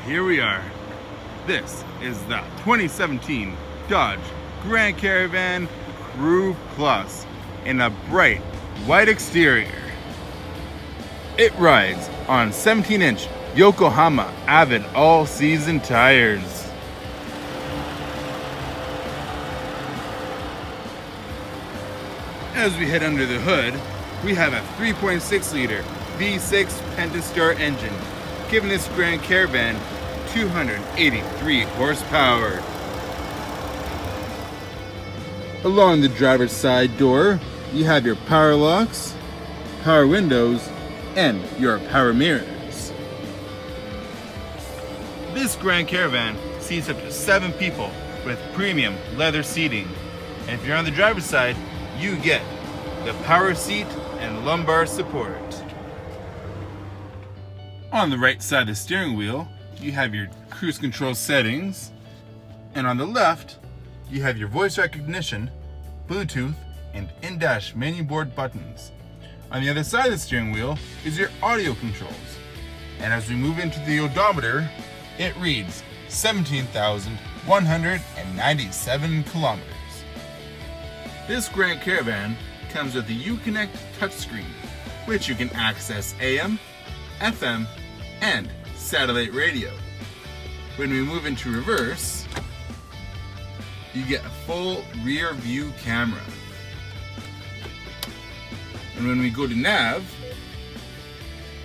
here we are. This is the 2017 Dodge Grand Caravan Crew Plus in a bright white exterior. It rides on 17-inch Yokohama Avid all-season tires. As we head under the hood, we have a 3.6-liter V6 Pentastar engine, giving this Grand Caravan 283 horsepower. Along the driver's side door, you have your power locks, power windows, and your power mirrors. This Grand Caravan seats up to 7 people with premium leather seating. And if you're on the driver's side, you get the power seat and lumbar support. On the right side of the steering wheel, you have your cruise control settings, and on the left, you have your voice recognition, Bluetooth, and in-dash menu board buttons. On the other side of the steering wheel is your audio controls, and as we move into the odometer, it reads 17,197 kilometers. This Grand Caravan comes with the Uconnect touchscreen, which you can access AM, FM, and satellite radio. When we move into reverse, you get a full rear view camera. And when we go to nav,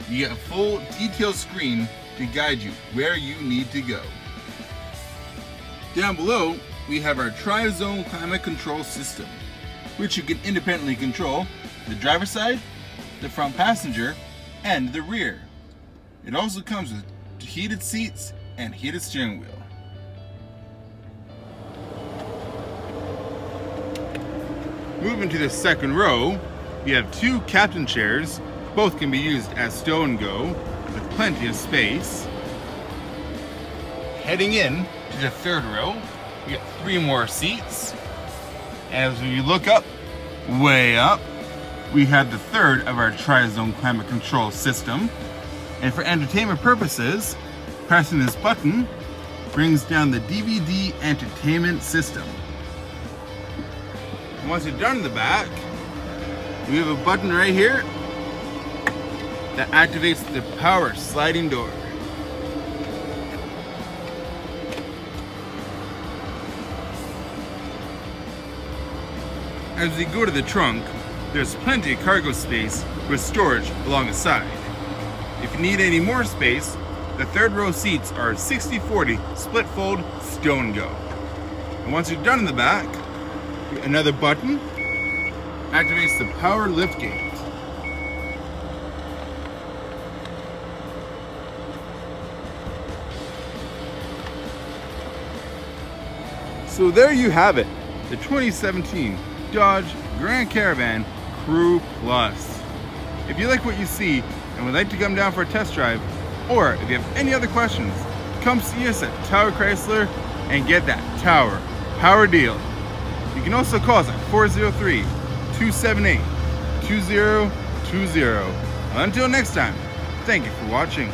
you get a full detail screen to guide you where you need to go. Down below, we have our tri-zone climate control system, which you can independently control the driver's side, the front passenger, and the rear. It also comes with heated seats and heated steering wheel. Moving to the second row, we have 2 captain chairs. Both can be used as Sto N Go with plenty of space. Heading in to the third row, we got 3 more seats. As we look up, way up, we have the third of our tri-zone climate control system. And for entertainment purposes, pressing this button brings down the DVD entertainment system. And once you're done in the back, we have a button right here that activates the power sliding door. As we go to the trunk, there's plenty of cargo space with storage along the side. If you need any more space, the third row seats are 60/40 split fold Sto N Go. And once you're done in the back, another button activates the power liftgate. So there you have it, the 2017 Dodge Grand Caravan Crew Plus. If you like what you see and would like to come down for a test drive, or if you have any other questions, come see us at Tower Chrysler and get that Tower Power deal. You can also call us at 403-278-2020. Until next time, thank you for watching.